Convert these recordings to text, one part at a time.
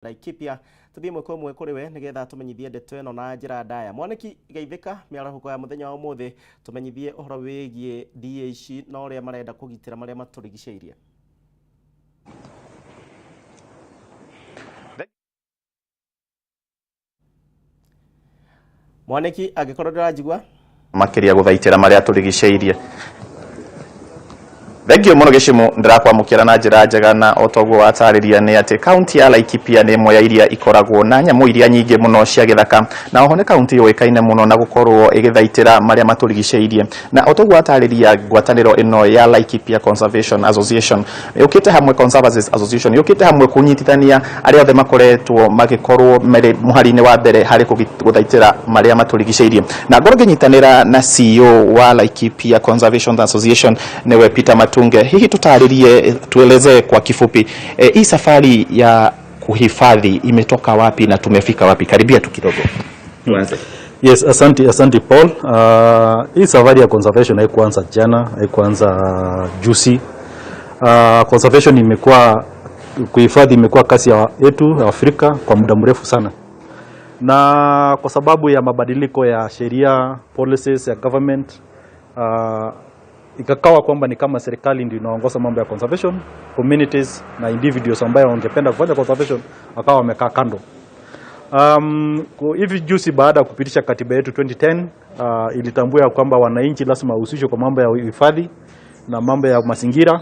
Laikipia tuthie mweko mwe kuri we nigetha tumenyithie ndeto eno na njira ndaya mwaniki geithika miarahuko ya muthenya wa muthi tumenyithie uhoro wigie DH na uria marenda kugitira maria maturigiceirie. Mwaniki agikorwo ndirajigwa makiria guthaitira maria turigiceirie. Thengio muno gicimu ndirakwamukira na njira njega na otoguo watariria ni ati county ya Laikipia ni imwe ya iria ikoragwo na nyamu iria nyingi muno cia githaka na oho ne county yoikaine muno na gukorwo igithaitira maria maturigiceirie na otoguo watariria ngwataniro ino ya Laikipia Conservation Association yukite hamwe Conservancies Association yukite hamwe kunyitithania aria othe makoretwo magikorwo mere muhari-ini wa mbere hari guthaitira maria maturigiceirie na ngoro nginyitanira na CEO wa Laikipia Conservation Association newe Peter Matuura. Hiki tutaririe tueleze kwa kifupi hii safari ya kuhifadhi imetoka wapi na tumefika wapi? Karibia tu kidogo. Tuanze. Yes, asante Paul. Hii safari ya conservation haikuanza jana, haikuanza juzi. Conservation imekuwa kuhifadhi imekuwa kazi yetu ya Afrika kwa muda mrefu sana. Na kwa sababu ya mabadiliko ya sheria, policies ya government, ikakawa kwamba ni kama serikali ndio inaongoza mambo ya conservation, communities na individuals ambao wangependa kufanya conservation wakawa wamekaa kando. Hivi juzi baada ya kupitisha katiba yetu 2010 ilitambua kwamba wananchi lazima wahusishwe kwa mambo ya uhifadhi na mambo ya mazingira,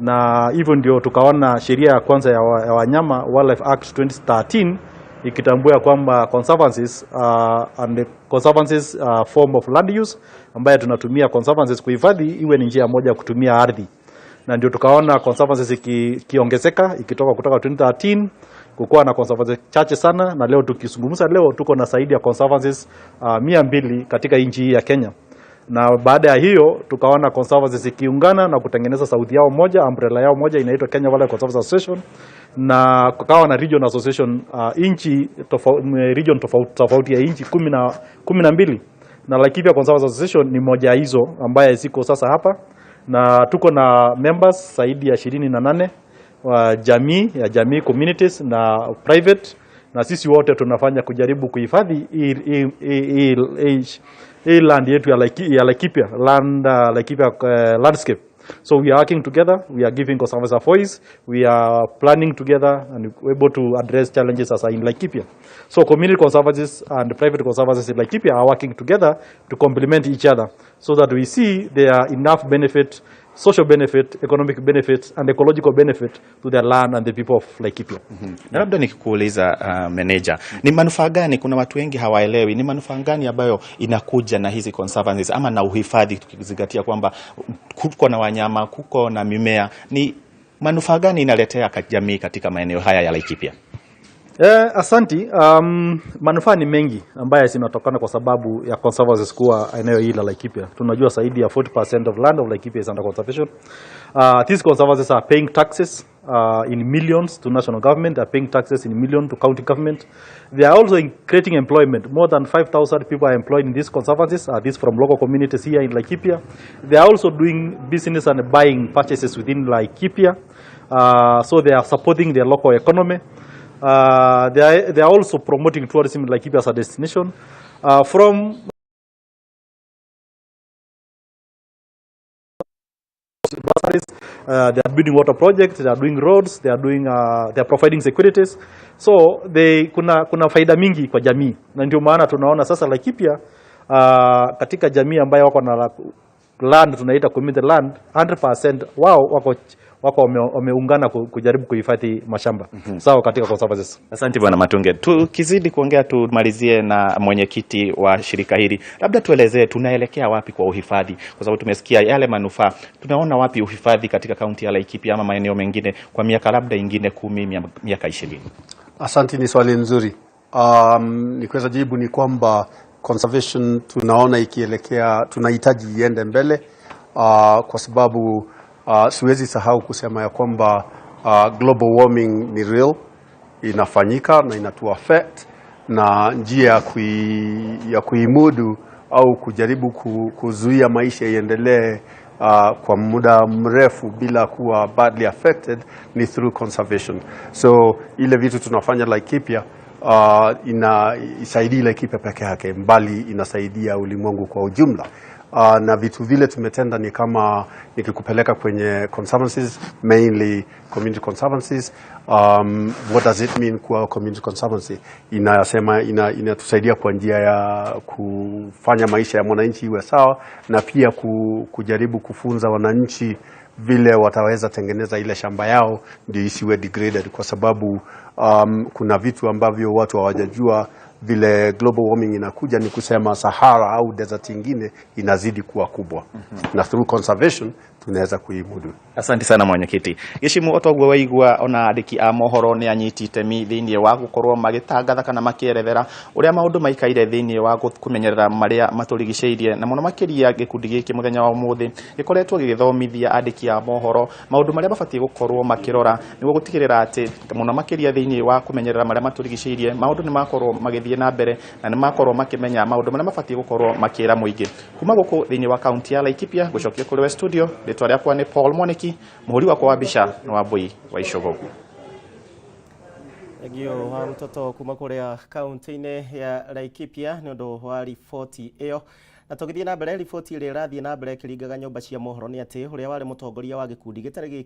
na hivyo ndio tukaona sheria ya kwanza ya wanyama Wildlife Act 2013 ikitambua kwamba conservancies and the conservancies form of land use ambayo tunatumia conservancies kuhifadhi iwe ni njia moja kutumia ardhi, na ndio tukaona conservancies ikiongezeka kutoka 2013 kukuwa na conservancies chache sana, na leo tukizungumza leo tuko na zaidi ya conservancies 200 katika nchi ya Kenya. Na baada ya hiyo tukaona conservancies ikiungana na kutengeneza sauti yao moja, umbrella yao moja inaitwa Kenya Wildlife Conservation Association, na kukawa na regional association region tofauti ya nchi 12 na Laikipia Conservation Association ni moja hizo ambaye ziko sasa hapa, na tuko na members zaidi ya 28 wa jamii communities na private, na sisi wote tunafanya kujaribu kuhifadhi hii land yetu ya Laikipia Laikipia landscape. So we are working together, we are giving conservancies a voice, we are planning together and we're able to address challenges as are in Laikipia. So community conservancies and private conservancies in Laikipia are working together to complement each other so that we see there are enough benefit, social benefit, economic benefits and ecological benefit to the land and the people of Laikipia. Na labda nikikuuliza manager, ni manufaa gani, kuna watu wengi hawaelewi, ni manufaa gani ambayo inakuja na hizi conservancies ama na uhifadhi, tukizingatia kwamba kuko na wanyama, kuko na mimea, ni manufaa gani inaletea jamii katika maeneo haya ya Laikipia? Asanti. Manufaa ni mengi ambayo zinatokana kwa sababu ya conservancies kuwa eneo hili la Laikipia. Tunajua zaidi ya 40% of land of Laikipia is under conservation. These conservancies are paying taxes in millions to national government, are paying taxes in millions to county government. They are also creating employment. More than 5,000 people are employed in these conservancies, this from local communities here in Laikipia. They are also doing business and buying purchases within Laikipia. So they are supporting their local economy. They are also promoting tourism in Laikipia as a destination. They are building water projects, they are doing roads, they are providing securities. So kuna faida mingi kwa jamii, na ndio maana tunaona sasa Laikipia katika jamii ambayo wako na land tunaita community land, 100% wao wako wameungana kujaribu kuhifadhi mashamba. Sawa, katika conservancies. Asante bwana Matunge. Tukizidi kuongea tumalizie na mwenyekiti wa shirika hili. Labda tuelezee tunaelekea wapi kwa uhifadhi, kwa sababu tumesikia yale manufaa. Tunaona wapi uhifadhi katika kaunti ya Laikipia ama maeneo mengine kwa miaka labda ingine 10, miaka 20? Asante, ni swali nzuri. Nikiweza jibu ni kwamba conservation tunaona ikielekea, tunahitaji iende mbele kwa sababu siwezi sahau kusema ya kwamba global warming ni real, inafanyika na inatu affect, na njia ya kuimudu au kujaribu kuzuia maisha iendelee kwa muda mrefu bila kuwa badly affected ni through conservation. So ile vitu tunafanya Laikipia inasaidia Laikipia peke yake, mbali inasaidia ulimwengu kwa ujumla. Na vitu vile tumetenda ni kama nikikupeleka kwenye conservancies, mainly community conservancies. What does it mean kwa community conservancy? Inasema inatusaidia kwa njia ya kufanya maisha ya mwananchi iwe sawa, na pia kujaribu kufunza wananchi vile wataweza tengeneza ile shamba yao ndio isiwe degraded, kwa sababu kuna vitu ambavyo watu hawajajua. Vile global warming inakuja ni kusema Sahara au desert nyingine inazidi kuwa kubwa. Na through conservation tunaweza kuimudu. Asante sana mwenyekiti. Gishimu otogwe waigwa ona andiki a mohoro ni anyitite mi thiini wa gukorwo magitangatha kana makierethera uria maundu maikaire thiini wa kumenyerera maria maturigiceirie, na muno makiria gikundi giki muthenya wa umuthi gikoretwo gigithomithia andiki a mohoro maundu maria mabatie gukorwo makirora niguo gutigirira ati muno makiria thiini wa kumenyerera maria maturigiceirie maundu ni makorwo magithie na mbere na ni makorwo makimenya maundu maria mabatie gukorwo makira muingi. Kuma guku thiini wa kaunti ya Laikipia gucokia kuri studio ritwa riakwa ni Paul Mwaniki, muhuri wakwa wa bisha na wabui wa Icogogu. Egio wa mtoto kuma kuria kaunti-ini ya Laikipia ni undu wa riboti iyo. Na tugithie na mbere riboti ile irathie na mbere kiringaga nyumba cia mohoro ni ati uria wari mutongoria wa gikundi gitari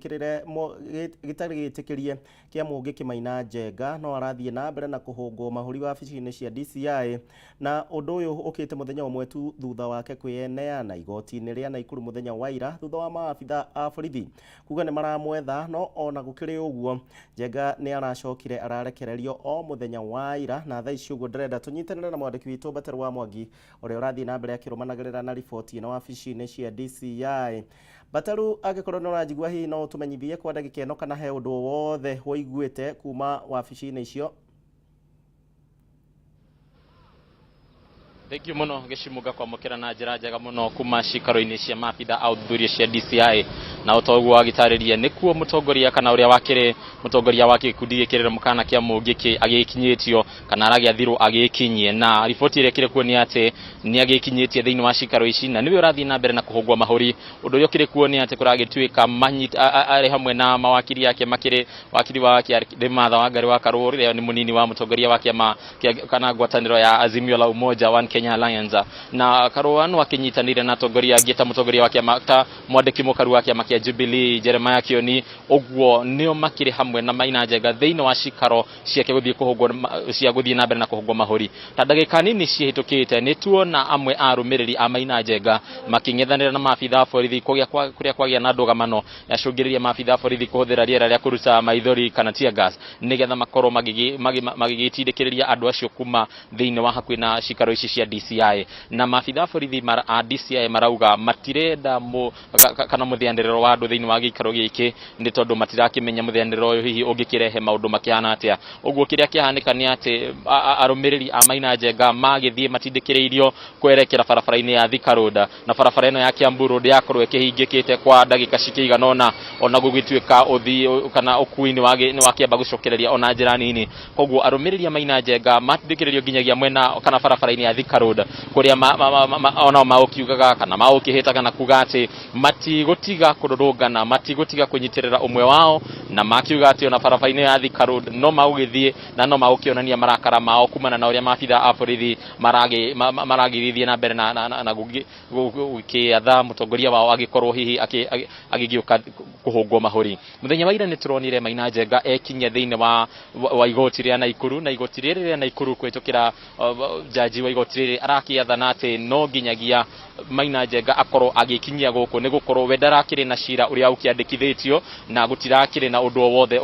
gitikirie kia mungi Kimaina Njenga no arathie na mbere na kuhungwo mahuri wa bici-ini cia DCI, na undu uyu ukite muthenya umwe tu thutha wake kwiyeneana igoti-ini ria Naikuru muthenya wa ira thutha wa maabitha a borithi kuga ni maramwetha, no ona gukiri uguo Njenga ni aracokire ararekererio o muthenya wa ira, na thaa ici uguo ndirenda tunyitanire na mwandiki witu Mbateru wa Mwangi uria urathie na mbere kirumanagirira na riboti ino wabici-ini cia DCI. Mbateru, agikorwo no rajigwa hi no tumenyithie kwa ndagika ino kana he undu wothe woiguite kuma wabici-ini icio. Thank you muno Gishimuga kwa mukira na njira njega muno kuma cikaro-ini cia maabitha a uthuthuria cia DCI, na utoguo agitariria nikuo mutongoria kana uria wakire mutongoria wa gikundi gikirira mukana kia mungi agikinyitio kana aragiathirwo agikinyie, na riboti ile kire kuo ni ati ni agikinyitie thiini wa cikaro ici na niwe urathie na mbere na kuhungwa mahuri. Undu uria kire kuo ni ati kuragituika ari hamwe na mawakiri yake makire wakiri wake Dematha Wangari wa Karuri ria ni munini wa mutongoria wa kiama kana ngwataniro ya Azimio la Umoja One Kenya Alliance, na Karũano akinyitanire na atongoria angĩ ta mutongoria wa kiama ta mwandiki mukaru wa kiama kia Jubilee Jeremiah Kioni. Uguo nio makiri hamwe na Maina Njenga thiini wa cikaro ciake guthie kuhungwo cia guthie na mbere na kuhungwo mahuri. Ta ndagika nini cihitukite ni tuona amwe a rumiriri a Maina Njenga making'ethanira na maabitha borithi kuria kwagia na ndugamano yacungiriria maabitha borithi kuhuthira riera ria kuruta maithori kana tear gas nigetha makorwo magigitindikiriria andu acio kuma thiini wa hakuhi na cikaro ici cia DCI, na maabitha borithi a DCI marauga matirenda kana muthiandiriro wa andu thiini wa gikaro giki ni tondu matirakimenya muthiandiriro uyu hihi ungikirehe maundu makihana atia. Uguo kiria kihanika ni ati arumiriri a Maina Njenga magithie matindikiriirio kwerekera barabara-ini ya Thika Road, na barabara ino ya Kiambu Road yakorwo ikihingikite kwa ndagika cikiigana ona gugituika uthii kana ukui-ini wa kiamba gucokereria ona njira nini. Koguo arumiriri a Maina Njenga matindikiriirio nginyagia mwena kana barabara-ini ya Thika Road kuria ona maukiugaga kana maukihitaga na kuga ati matigutiga kururungana, matigutiga kunyitirira umwe wao, na makiuga ati ona barabara-ini ya Thika Road no maugithie na no maukionania marakara mao kumana na uria maabitha a borithi maragithie na mbere na gukiatha mutongoria wao agikorwo hihi agigiuka kuhungwo mahuri. Muthenya wa ira ni turonire Maina Njenga ekinya thiini wa igoti ria Naikuru, na igoti riri ria Naikuru kwitukira jaji wa igoti riri arakiathana ati no nginyagia Maina Njenga akorwo agikinyia guku ni gukorwo we ndarakiri na cira uria ukiandikithitio na gutirakiri na undu wothe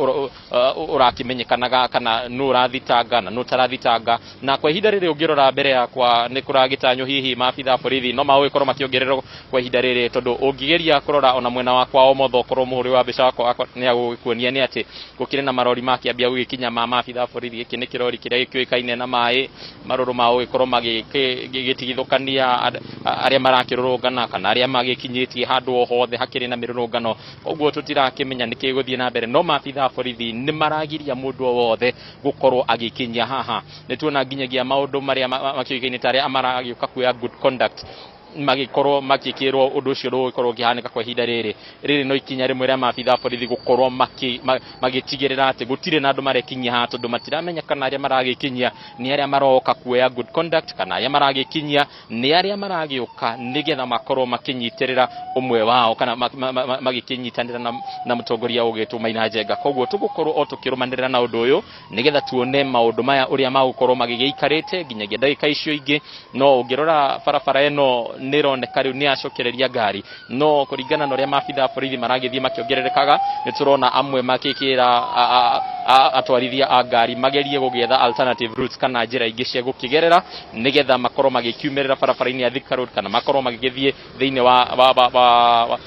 urakimenyekanaga kana no urathitanga na no tarathitanga. Na kwa ihinda riri ungirora mbere yakwa ni kuragitanyo hihi maabitha borithi no mawikorwo makiongererwo kwa ihinda riri, tondu ungigeria kurora ona mwena wakwa o motho korwo muhuri wa bica wakwa ni agukwonia ni ati gukire na marori makiambia gugikinya maabitha borithi. Giki ni kirori kiria gikioikaine na mai maruru mao gikorwo magitigithukania aria marakirurungana kana aria magikinyitie handu hothe hakiri na mirurungano. Koguo tutirakimenya nikiguthie na mbere, no maabitha borithi ni maragiria mundu wothe gukorwo agikinyia haha. Ni tuona nginyagia maundu maria makioikaine ta aria amaragiuka kuya good conduct magikorwo makikirwo undu ucio ndugukorwo ukihanika kwa ihinda riri no ikinya rimwe ria maabitha borithi gukorwo magitigirira ati gutire na andu marekinyia ha tondu matiramenya kana aria maragikinyia ni aria maroka kuoya good conduct kana aria maragikinyia ni aria maragiuka nigetha makorwo makinyitirira umwe wao kana magikinyitanira na mutongoria ugitwo Maina Njenga. Koguo tugukorwo o tukirumanirira na undu uyu nigetha tuone maundu maya uria magukorwo magigiikarite nginyagia ndagika icio ingi. No ungirora barabara eno nironeka riu ni acokereria ngari, no kuringana na uria maabitha borithi maragithie makiongererekaga ni turona amwe makikira atwarithia a ngari magerie gugietha alternative routes kana njira ingi cia gukigerera nigetha makorwo magikiumirira barabara-ini ya Thika Road kana makorwo magigithie thiini wa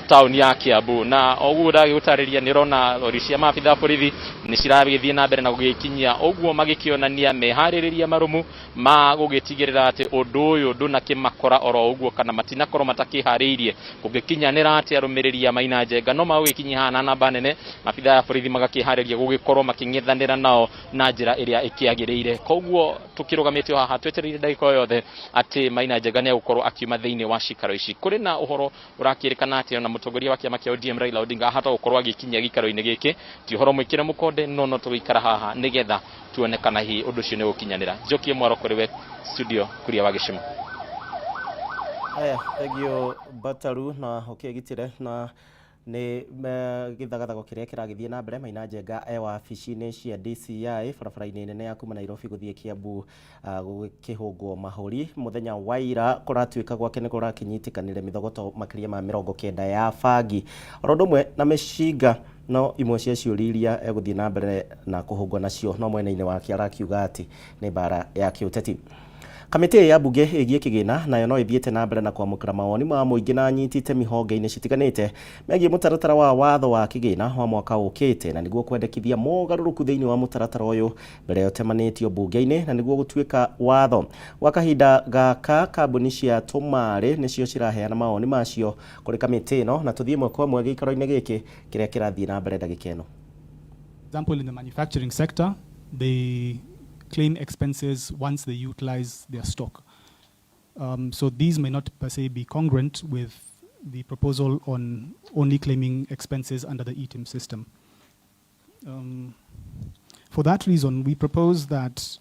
town ya Kiambu. Na oguo ndagigutariria ni rona lori cia maabitha borithi ni ciragithie na mbere na gugikinyia oguo magikionania mehaririria marumu ma gugitigirira ati undu uyu ndunakimakora oro uguo kana matinakorwo matakihariirie gugikinyanira ati arumiriria Maina Njenga no magugikinyia hana namba nene maabitha ya borithi magakihariria gugikorwo making'ethanira nao na njira iria ikiagiriire. Koguo tukirugamite haha twetereire ndagika yothe ati Maina Njenga ni gukorwo akiuma thiini wa cikaro ici. Kuri na uhoro urakirikana ati na mutongoria wa kiama kia ODM Raila Odinga ahata gukorwo agikinyia gikaro-ini giki ti uhoro mwikire mukonde no tugikara haha nigetha tuone kana hi undu ucio ni gukinyanira. Njokie mwaro kuri we studio kuria wa Gicimo. Egio Bataru na gitire na ni githagathago kiria kiragithie na mbere. Maina Njenga wabici-ini cia DCI barabara-ini nene ya kuma Nairobi guthie Kiambu gukihungwo mahuri muthenya wa ira kuratuika gwake ni kurakinyitikanire mithogoto makiria ma 90 ya bangi oro ndumwe na meshinga no imwe cia ciuriria eguthie na mbere na kuhungwa nacio no mwena-ini wake arakiuga ati ni bara ya kiuteti. Kamiti ya bunge igie kigina nayo no ithiete na mbere na kwamukira mawoni ma muingi na nyitite mihonge-ini citiganite megie mutaratara wa watho wa kigina wa mwaka ukite na niguo kwendekithia mogaruruku thiini wa mutaratara uyu mbere yotemanitio bunge-ini na niguo gutuika watho wa kahinda gaka. Kambuni cia tumari nicio ciraheana mawoni macio kuri kamiti ino na tuthie mwe kwa mwe gikaro-ini giki kiria kirathie na mbere ndagika ino. Example, in the manufacturing sector, they claim expenses once they utilize their stock. So these may not per se be congruent with the proposal on only claiming expenses under the ETIM system. For that reason, we propose that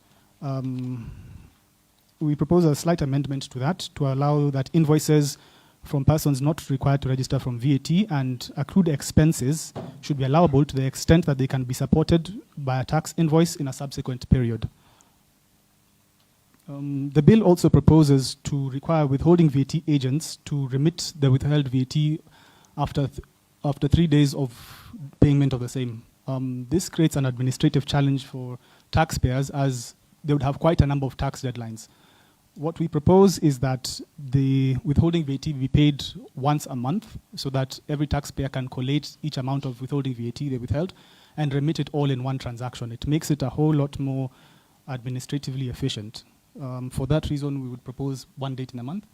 we propose a slight amendment to that to allow that invoices from persons not required to register from VAT and accrued expenses should be allowable to the extent that they can be supported by a tax invoice in a subsequent period. The bill also proposes to require withholding VAT agents to remit the withheld VAT after 3 days of payment of the same. This creates an administrative challenge for taxpayers as they would have quite a number of tax deadlines. What we propose is that the withholding VAT be paid once a month so that every taxpayer can collate each amount of withholding VAT they withheld and remit it all in one transaction. It makes it a whole lot more administratively efficient. For that reason, we would propose one date in a month,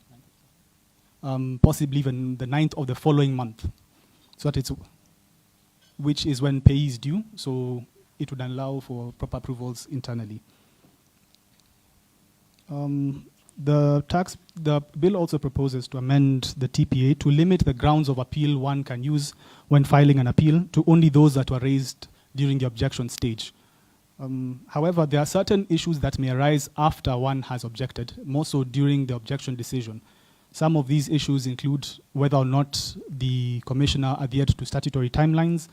possibly even the 9th of the following month, so that which is when pay is due, so it would allow for proper approvals internally. The bill also proposes to amend the TPA to limit the grounds of appeal one can use when filing an appeal to only those that were raised during the objection stage. However, there are certain issues that may arise after one has objected, more so during the objection decision. Some of these issues include whether or not the commissioner adhered to statutory timelines,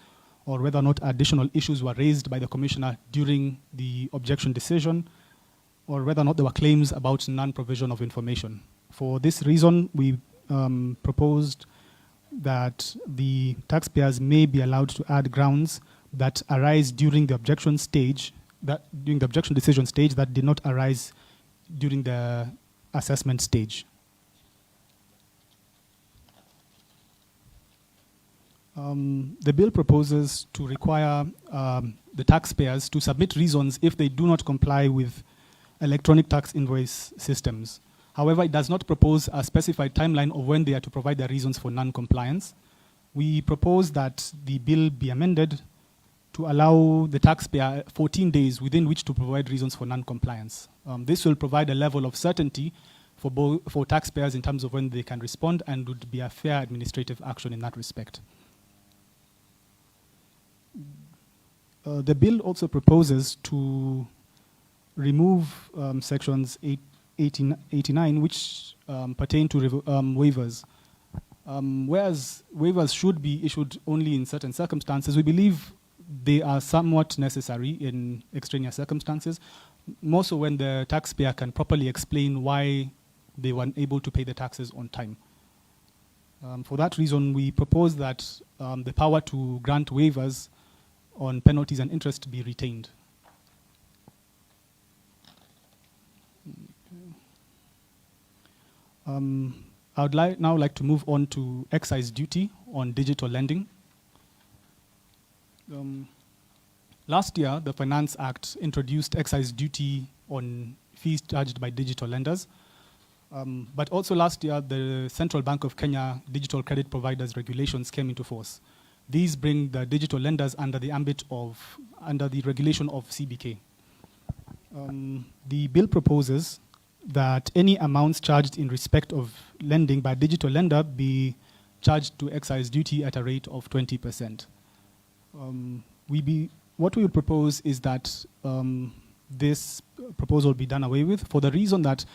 or whether or not additional issues were raised by the commissioner during the objection decision, or whether or not there were claims about non-provision of information. For this reason, we proposed that the taxpayers may be allowed to add grounds that arise during the objection stage, during the objection decision stage, that did not arise during the assessment stage. The bill proposes to require the taxpayers to submit reasons if they do not comply with electronic tax invoice systems. However, it does not propose a specified timeline of when they are to provide their reasons for non-compliance. We propose that the bill be amended to allow the taxpayer 14 days within which to provide reasons for non-compliance. This will provide a level of certainty for taxpayers in terms of when they can respond, and would be a fair administrative action in that respect. The bill also proposes to remove sections 89, which pertain to waivers. Whereas waivers should be issued only in certain circumstances, we believe they are somewhat necessary in extraneous circumstances, more so when the taxpayer can properly explain why they weren't able to pay the taxes on time. For that reason, we propose that the power to grant waivers on penalties and interest be retained. I would now like to move on to excise duty on digital lending. Last year, the Finance Act introduced excise duty on fees charged by digital lenders. But also last year, the Central Bank of Kenya Digital Credit Providers Regulations came into force. These bring the digital lenders under the regulation of CBK. The bill proposes that any amounts charged in respect of lending by digital lender be charged to excise duty at a rate of 20%. What we would propose is that this proposal be done away with, for the reason that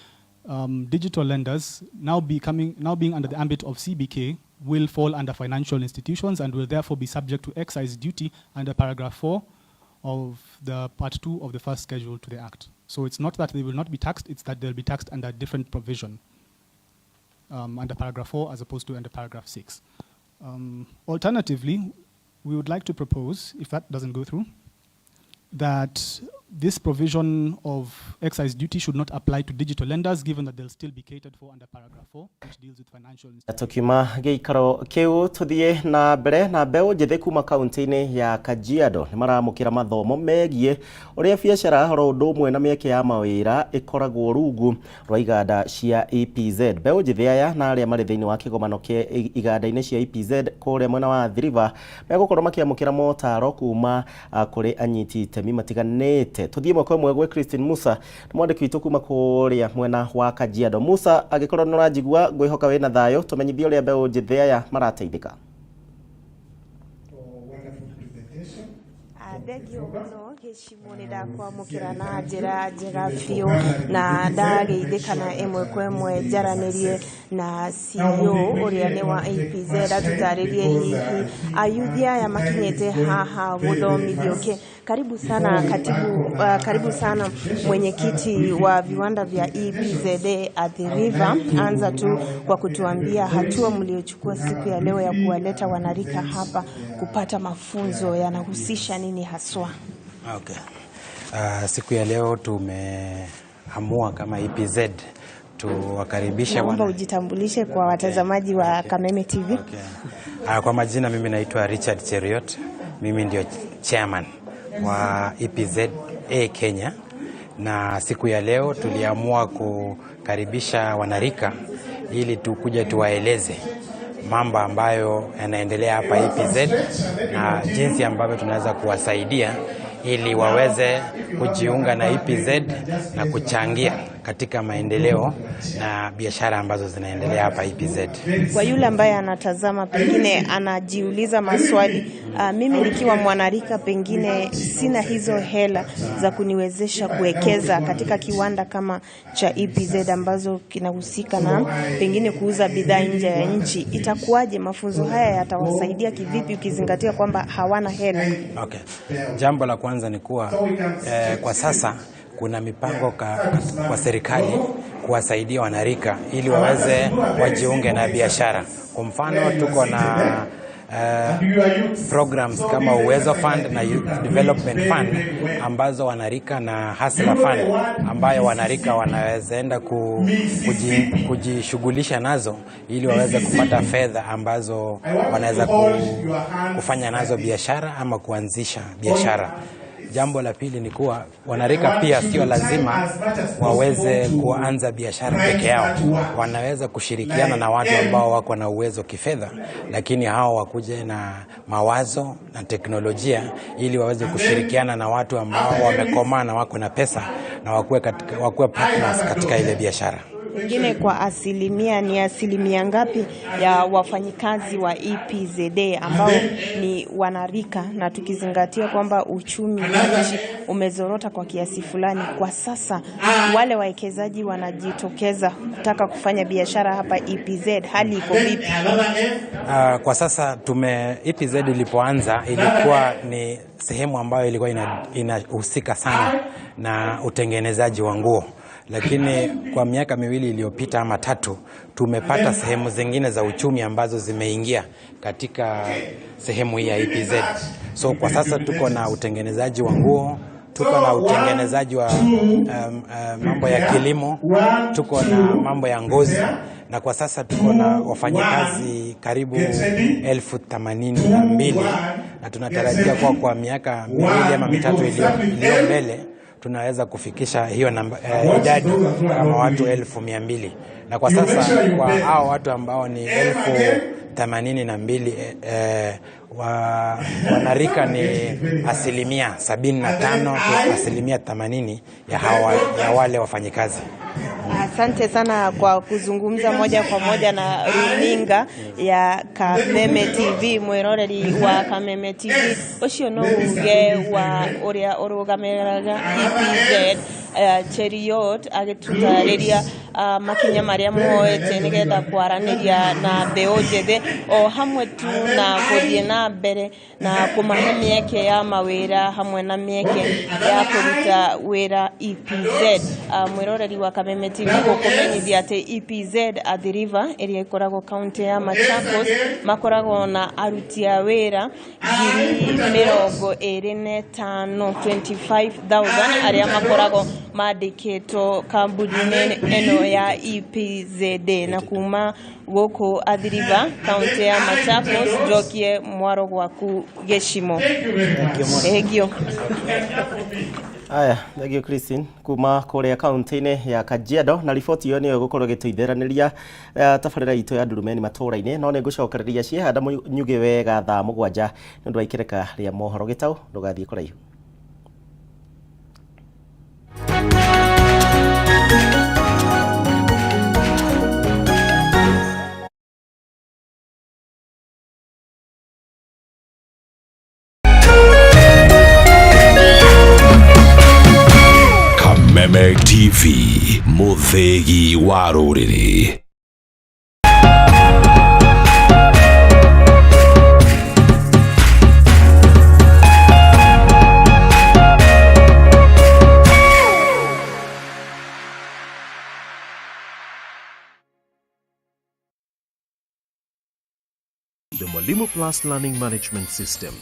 digital lenders now being under the ambit of CBK will fall under financial institutions and will therefore be subject to excise duty under paragraph 4 of the part 2 of the first schedule to the Act. So it's not that they will not be taxed, it's that they'll be taxed under a different provision, under paragraph 4 as opposed to under paragraph 6. Alternatively, we would like to propose, if that doesn't go through, that this provision of excise duty should not apply to digital lenders, given that they'll still be catered for under paragraph 4, which deals with financial institutions. Tukima geikaro kiu tuthie na mbere na mbeu njithi kuma kaunti-ini ya Kajiado ni maramukira mathomo megie uria biacara horo undu umwe na mieke ya mawira ikoragwo rungu rwa iganda cia EPZ. Mbeu njithi aya na aria mari thiini wa kigomano kia iganda-ini cia EPZ kuria mwena wa Athi River megukorwo makiamukira motaro kuma kuri anyiti itemi matiganite. Tuthie mwako mwe gwe Christine Musa mwandiki witu kuma kuria mwena wa Kajiado. Musa, agikorwo nurajigua ngwihoka wina thayo tumenyithie uria mbeu njithi aya marateithika. Thengio muno gĩcigo nĩ ndakwamũkĩra na njĩra njega biũ na ndageithĩkana ĩmwe kwa ĩmwe njaranĩrie na CEO ũrĩa nĩ wa EPZ atũtarĩrie hihi ayuthi aya makinyĩte haha gũthomithio. Karibu sana katibu, karibu sana mwenyekiti wa viwanda vya EPZ Athi River. Anza tu kwa kutuambia hatua mliochukua siku ya leo ya kuwaleta wanarika hapa kupata mafunzo yanahusisha nini haswa? Okay. Siku ya leo tumeamua kama EPZ tuwakaribisha naomba ujitambulishe kwa watazamaji wa Kameme TV. Okay. Kwa majina mimi naitwa Richard Cheriot. Mimi ndio chairman wa EPZ Kenya, na siku ya leo tuliamua kukaribisha wanarika ili tukuja tuwaeleze mambo ambayo yanaendelea hapa EPZ na jinsi ambavyo tunaweza kuwasaidia ili waweze kujiunga na EPZ na kuchangia katika maendeleo na biashara ambazo zinaendelea hapa EPZ. Kwa yule ambaye anatazama pengine anajiuliza maswali, mimi nikiwa mwanarika pengine sina hizo hela za kuniwezesha kuwekeza katika kiwanda kama cha EPZ ambazo kinahusika na pengine kuuza bidhaa nje ya nchi, itakuwaje? Mafunzo haya yatawasaidia kivipi ukizingatia kwamba hawana hela? Okay. Jambo la kwanza ni kuwa kwa sasa kuna mipango kwa serikali kuwasaidia wanarika ili waweze wajiunge na biashara. Kwa mfano tuko na programs kama Uwezo Fund na Youth Development Fund ambazo wanarika na Hustler Fund ambayo wanarika wanaweza enda kujishughulisha nazo ili waweze kupata fedha ambazo wanaweza kufanya nazo biashara ama kuanzisha biashara. Jambo la pili ni kuwa wanarika pia sio lazima waweze kuanza biashara peke yao. Wanaweza kushirikiana na watu ambao wako na uwezo kifedha, lakini hao wakuje na mawazo na teknolojia ili waweze kushirikiana na watu ambao wamekomaa na wako na pesa na wakuwe partners katika ile biashara. Pengine kwa asilimia, ni asilimia ngapi ya wafanyikazi wa EPZA ambao ni wanarika, na tukizingatia kwamba uchumi wa nchi umezorota kwa kiasi fulani kwa sasa, wale wawekezaji wanajitokeza kutaka kufanya biashara hapa EPZ, hali iko vipi? Kwa sasa EPZ ilipoanza ilikuwa ni sehemu ambayo ilikuwa inahusika sana na utengenezaji wa nguo, lakini kwa miaka miwili iliyopita ama 3 tumepata sehemu zingine za uchumi ambazo zimeingia katika sehemu hii ya EPZ. So kwa sasa tuko na utengenezaji wa nguo, tuko na utengenezaji wa mambo ya kilimo, tuko na mambo ya ngozi, na kwa sasa tuko na wafanyakazi karibu 82,000, na tunatarajia kwa miaka 2 ama 3 iliyo mbele tunaweza kufikisha hiyo idadi kama watu 200,000. Na kwa sasa kwa hao watu ambao ni 82,000, wanarika ni asilimia 75 to asilimia 80 ya wale wafanyikazi. Asante sana kwa kuzungumza moja kwa moja na runinga ya Kameme TV. Mwiroreri wa Kameme TV ucio no uge wa uria urugamiraga EPZ Cheriot agitutariria makinya maria moete nigetha kwaraniria na mbeu njithe o hamwe tu na guthie na mbere na kumahe mieke ya mawira hamwe na mieke ya kuruta wira EPZ. Mwiroreri wa Kameme TV gukumenyithia ati EPZ Athi River iria ikoragwo kaunti ya Machakos makoragwo na aruti a wira 25,000 aria makoragwo mandikitwo kambuni-ini eno ya EPZ. Na kuma goko Athi River kaunti ya Machakos, jokie mwaro gwaku geshimo. Egio Aya, thegio Christine kuma kuria kaunti-ini ya Kajiado, na riboti iyo niyo gukorwo gituitheraniria tabarira itu ya Ndurumeni Matuura-ini. No nigucokereria ciehanda nyuge wega thaa 7 nundu wa ikereka ria mohoro gitau ndugathie kuraihu. Kameme TV, muthegi wa ruriri. The Mwalimu Plus Learning Management System,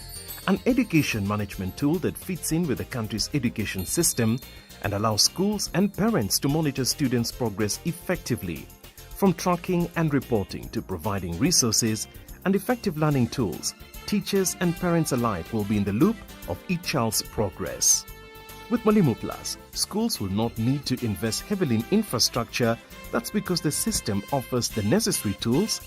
an education management tool that fits in with the country's education system and allows schools and parents to monitor students' progress effectively. From tracking and reporting to providing resources and effective learning tools, teachers and parents alike will be in the loop of each child's progress. With Mwalimu Plus, schools will not need to invest heavily in infrastructure. That's because the system offers the necessary tools